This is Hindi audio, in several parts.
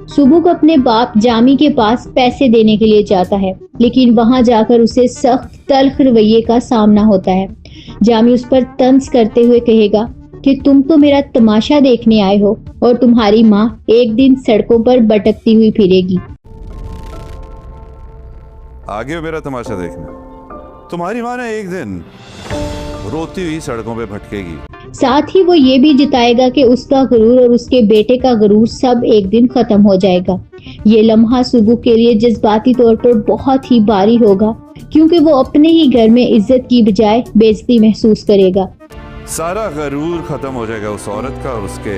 सुबुक अपने बाप जामी के पास पैसे देने के लिए जाता है, लेकिन वहां जाकर उसे सख्त तल्ख रवैये का सामना होता है। जामी उस पर तंज करते हुए कहेगा कि तुम तो मेरा तमाशा देखने आए हो और तुम्हारी माँ एक दिन सड़कों पर भटकती हुई फिरेगी। आगे मेरा तमाशा देखना, तुम्हारी माँ ने एक दिन रोती हुई सड़कों पे भटकेगी। साथ ही वो ये भी जिताएगा कि उसका गुरूर और उसके बेटे का गुरूर सब एक दिन खत्म हो जाएगा। ये लम्हा सुबुक के लिए जज्बाती तौर पर बहुत ही भारी होगा, क्योंकि वो अपने ही घर में इज्जत की बजाय बेइज्जती महसूस करेगा। सारा गरूर खत्म हो जाएगा उस औरत का और उसके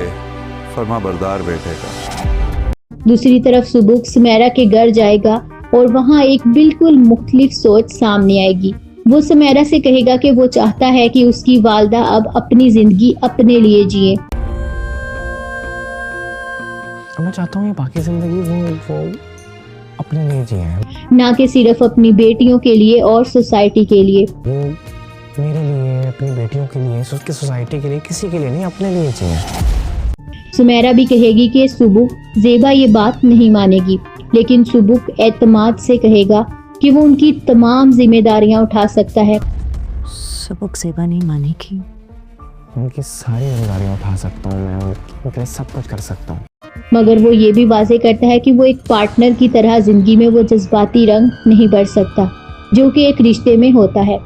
फर्माबरदार बेटे का। दूसरी तरफ सुबुक सुमेरा के घर जाएगा और वहाँ एक बिल्कुल मुख्तलिफ सोच सामने आएगी। वो सुमेरा से कहेगा कि वो चाहता है कि उसकी वालदा अब अपनी जिंदगी अपने लिए जिए। मैं चाहता हूँ ये बाकी जिंदगी वो अपने लिए जिए, ना कि सिर्फ अपनी बेटियों के लिए और सोसाइटी के लिए। वो मेरे लिए, अपनी बेटियों के लिए, उसकी सोसाइटी के लिए, किसी के लिए नहीं, अपने लिए जिए। सुमेरा भी कहेगी कि सुबुक ज़ेबा ये बात नहीं मानेगी, लेकिन सुबुक एतमाद से कहेगा कि वो उनकी तमाम जिम्मेदारियां उठा सकता है। सुबुक ज़ेबा नहीं मानेगी। उनकी सारी जिम्मेदारियां उठा सकता हूँ मैं, उनके लिए सब कुछ कर सकता हूँ। मगर वो ये भी वाज़ेह करता है कि वो एक पार्टनर की तरह जिंदगी में वो जज्बाती रंग नहीं भर सकता जो कि एक रिश्ते में होता है।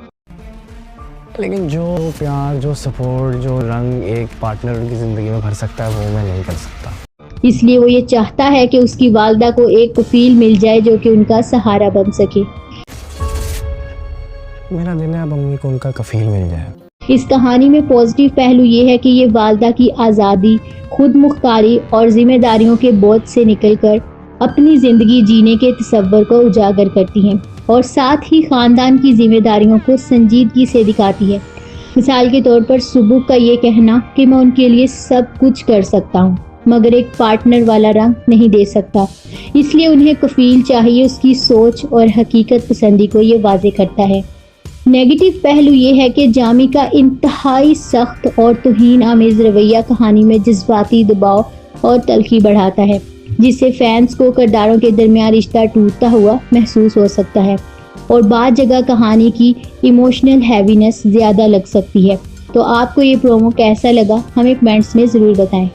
लेकिन जो प्यार, जो सपोर्ट, जो रंग एक पार्टनर की जिंदगी में भर सकता है वो मैं नहीं कर सकता। इसलिए वो ये चाहता है कि उसकी वालदा को एक कफील मिल जाए जो कि उनका सहारा बन सके। मेरा दिल है अब अम्मी को उनका कफील मिल जाए। इस कहानी में पॉजिटिव पहलू ये है कि ये वालदा की आज़ादी, खुद मुख्तारी और जिम्मेदारियों के बोझ से निकलकर अपनी जिंदगी जीने के तसव्वुर को उजागर करती हैं और साथ ही खानदान की जिम्मेदारियों को संजीदगी से दिखाती है। मिसाल के तौर पर सुबुक का ये कहना कि मैं उनके लिए सब कुछ कर सकता हूँ मगर एक पार्टनर वाला रंग नहीं दे सकता, इसलिए उन्हें कफील चाहिए, उसकी सोच और हकीकत पसंदी को ये वाज़ेह करता है। नेगेटिव पहलू ये है कि जामी का इंतहाई सख्त और तौहीन आमेज़ रवैया कहानी में जज्बाती दबाव और तल्खी बढ़ाता है, जिससे फैंस को किरदारों के दरमियान रिश्ता टूटता हुआ महसूस हो सकता है और बाद जगह कहानी की इमोशनल हैवीनेस ज़्यादा लग सकती है। तो आपको ये प्रोमो कैसा लगा हमें कमेंट्स में ज़रूर बताएं।